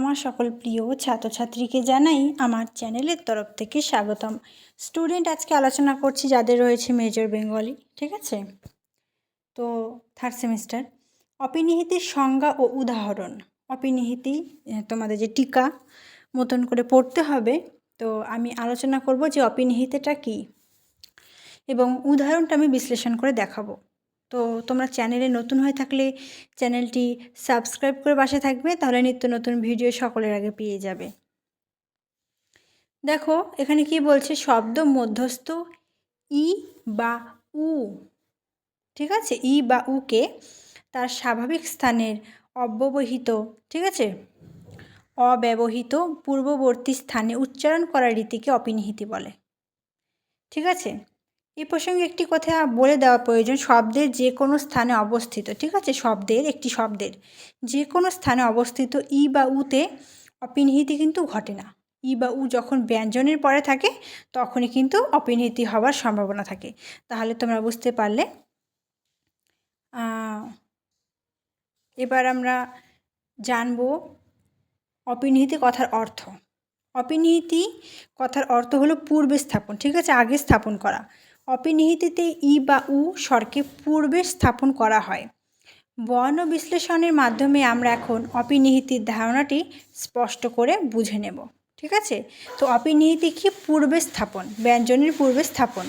আমার সকল প্রিয় ছাত্রছাত্রীকে জানাই আমার চ্যানেলের তরফ থেকে স্বাগতম। স্টুডেন্ট, আজকে আলোচনা করছি যাদের রয়েছে মেজর বেঙ্গলি, ঠিক আছে? তো থার্ড সেমিস্টার অপিনিহিতির সংজ্ঞা ও উদাহরণ। অপিনিহিতি তোমাদের যে টিকা মতন করে পড়তে হবে। তো আমি আলোচনা করব যে অপিনিহিতিটা কী এবং উদাহরণটা আমি বিশ্লেষণ করে দেখাবো। তো তোমরা চ্যানেলে নতুন হয়ে থাকলে চ্যানেলটি সাবস্ক্রাইব করে পাশে থাকবে, তাহলে নিত্য নতুন ভিডিও সকলের আগে পেয়ে যাবে। দেখো এখানে কি বলছে, শব্দ মধ্যস্থ ই বা উ, ঠিক আছে, ই বা উকে তার স্বাভাবিক স্থানের অব্যবহিত, ঠিক আছে, অব্যবহিত পূর্ববর্তী স্থানে উচ্চারণ করার রীতিকে অপিনিহিতি বলে, ঠিক আছে। এই প্রসঙ্গে একটি কথা বলে দেওয়া প্রয়োজন, শব্দের যে কোনো স্থানে অবস্থিত, ঠিক আছে, একটি শব্দের যে কোনো স্থানে অবস্থিত ই বা উতে অপিনিহিতি কিন্তু ঘটে না। ই বা উ যখন ব্যঞ্জনের পরে থাকে তখনই কিন্তু অপিনিহিতি হওয়ার সম্ভাবনা থাকে। তাহলে তোমরা বুঝতে পারলে। এবার আমরা জানব অপিনিহিতি কথার অর্থ। অপিনিহিতি কথার অর্থ হলো পূর্বে স্থাপন, ঠিক আছে, আগে স্থাপন করা। অপিনিহিতিতে ই বা উ স্বরকে পূর্বে স্থাপন করা হয়। বর্ণ বিশ্লেষণের মাধ্যমে আমরা এখন অপিনিহিতির ধারণাটি স্পষ্ট করে বুঝে নেব, ঠিক আছে। তো অপিনিহিতি কি? পূর্বে স্থাপন, ব্যঞ্জনের পূর্বে স্থাপন।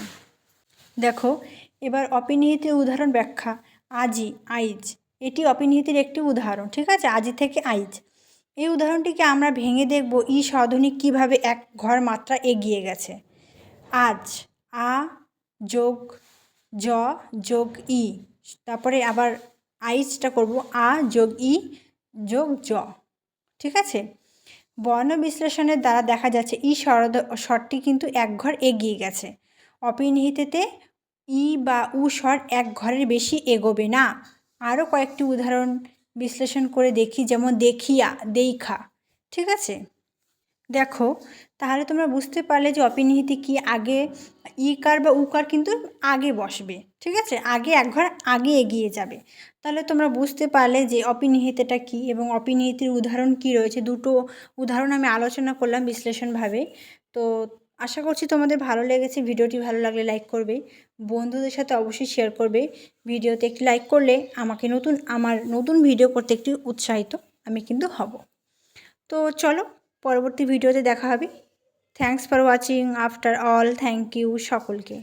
দেখো এবার অপিনিহিতির উদাহরণ ব্যাখ্যা। আজি, আইজ, এটি অপিনিহিতির একটি উদাহরণ, ঠিক আছে, আজি থেকে আইজ। এই উদাহরণটিকে আমরা ভেঙে দেখব ই স্বরধ্বনি কীভাবে এক ঘর মাত্রা এগিয়ে গেছে। আজ, আ যোগ জ যোগ ই, তারপরে আবার আইজটা করব আ যোগ ই যোগ জ, ঠিক আছে। বর্ণ বিশ্লেষণের দ্বারা দেখা যাচ্ছে ই স্বরটি কিন্তু এক ঘর এগিয়ে গেছে। অপিনিহিতিতে ই বা উ স্বর এক ঘরের বেশি এগোবে না। আরও কয়েকটি উদাহরণ বিশ্লেষণ করে দেখি, যেমন দেখিয়া, দেইখা, ঠিক আছে। দেখো তাহলে তোমরা বুঝতে পারলে যে অপিনিহিতি কি, আগে ইকার বা উকার কিন্তু আগে বসবে, ঠিক আছে, আগে এক ঘর আগে এগিয়ে যাবে। তাহলে তোমরা বুঝতে পারলে যে অপিনিহিতিটা কি এবং অপিনিহিতির উদাহরণ কি রয়েছে। দুটো উদাহরণ আমি আলোচনা করলাম বিশ্লেষণভাবে। তো আশা করছি তোমাদের ভালো লেগেছে। ভিডিওটি ভালো লাগলে লাইক করবে, বন্ধুদের সাথে অবশ্যই শেয়ার করবে। ভিডিওতে একটি লাইক করলে আমাকে আমার নতুন ভিডিও করতে একটি উৎসাহিত আমি কিন্তু হব। তো চলো পরবর্তী ভিডিওতে দেখা হবে। Thanks for watching. After all, thank you সকলকে।